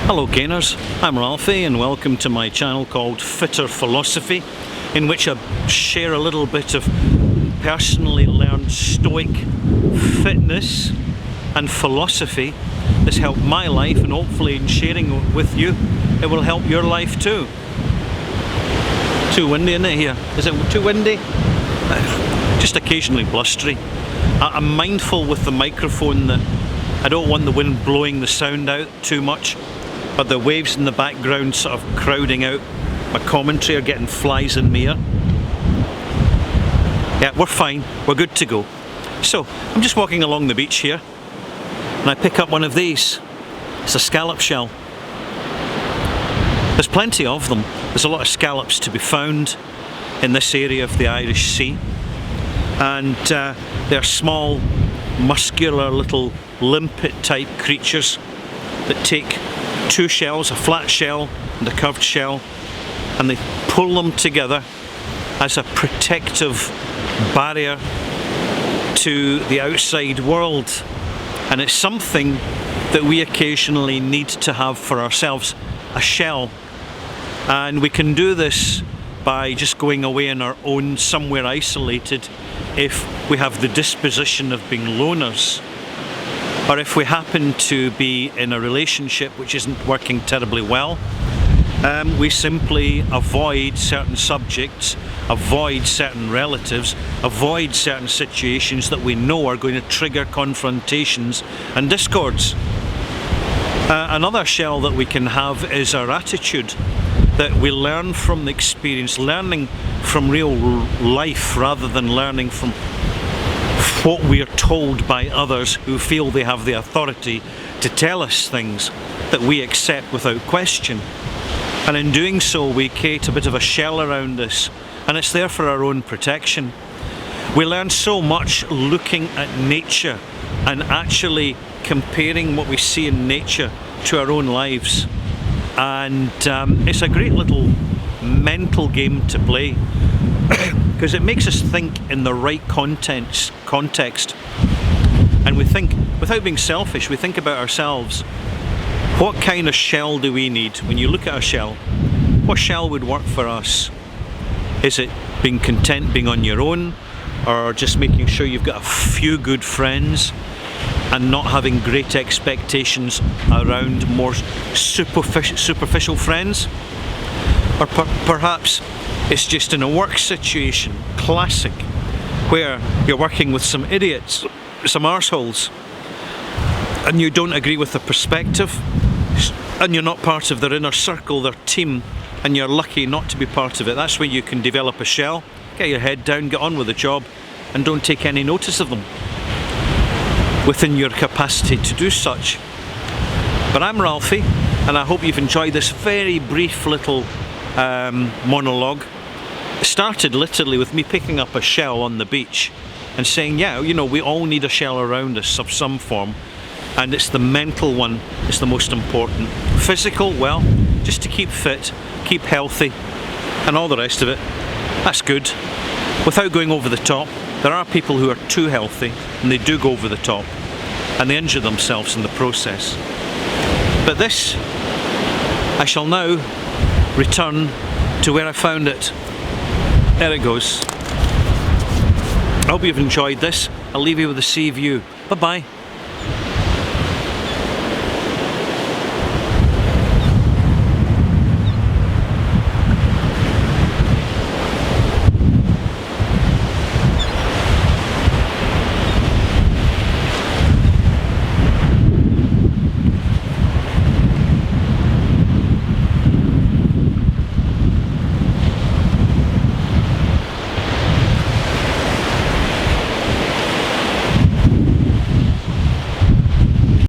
Hello gainers, I'm Ralphie and welcome to my channel called Fitter Philosophy, in which I share a little bit of personally learned stoic fitness and philosophy that's helped my life, and hopefully in sharing it with you it will help your life too. Too windy isn't it here? Is it too windy? Just occasionally blustery. I'm mindful with the microphone that I don't want the wind blowing the sound out too much, but the waves in the background sort of crowding out my commentary are getting flies in my ear. Yeah, we're fine, we're good to go. So, I'm just walking along the beach here and I pick up one of these. It's a scallop shell. There's plenty of them. There's a lot of scallops to be found in this area of the Irish Sea, and they're small, muscular little limpet type creatures that take two shells, a flat shell and a curved shell, and they pull them together as a protective barrier to the outside world. And it's something that we occasionally need to have for ourselves, a shell. And we can do this by just going away on our own, somewhere isolated, if we have the disposition of being loners, or if we happen to be in a relationship which isn't working terribly well. We simply avoid certain subjects, avoid certain relatives, avoid certain situations that we know are going to trigger confrontations and discords. Another shell that we can have is our attitude, that we learn from the experience, learning from real life rather than learning from what we are told by others who feel they have the authority to tell us things that we accept without question. And in doing so we create a bit of a shell around us, and it's there for our own protection. We learn so much looking at nature and actually comparing what we see in nature to our own lives, and it's a great little mental game to play because it makes us think in the right context, and we think, without being selfish, we think about ourselves. What kind of shell do we need? When you look at a shell, what shell would work for us? Is it being content being on your own, or just making sure you've got a few good friends and not having great expectations around more superficial friends? Or perhaps it's just in a work situation, classic, where you're working with some idiots, some arseholes, and you don't agree with the perspective, and you're not part of their inner circle, their team, and you're lucky not to be part of it. That's where you can develop a shell, get your head down, get on with the job, and don't take any notice of them within your capacity to do such. But I'm Ralphie, and I hope you've enjoyed this very brief little monologue. It started literally with me picking up a shell on the beach and saying, yeah, you know, we all need a shell around us of some form, and it's the mental one is the most important. Physical, well, just to keep fit, keep healthy, and all the rest of it, that's good, without going over the top. There are people who are too healthy and they do go over the top and they injure themselves in the process. But this, I shall now return to where I found it. There it goes. I hope you've enjoyed this. I'll leave you with the sea view. Bye bye.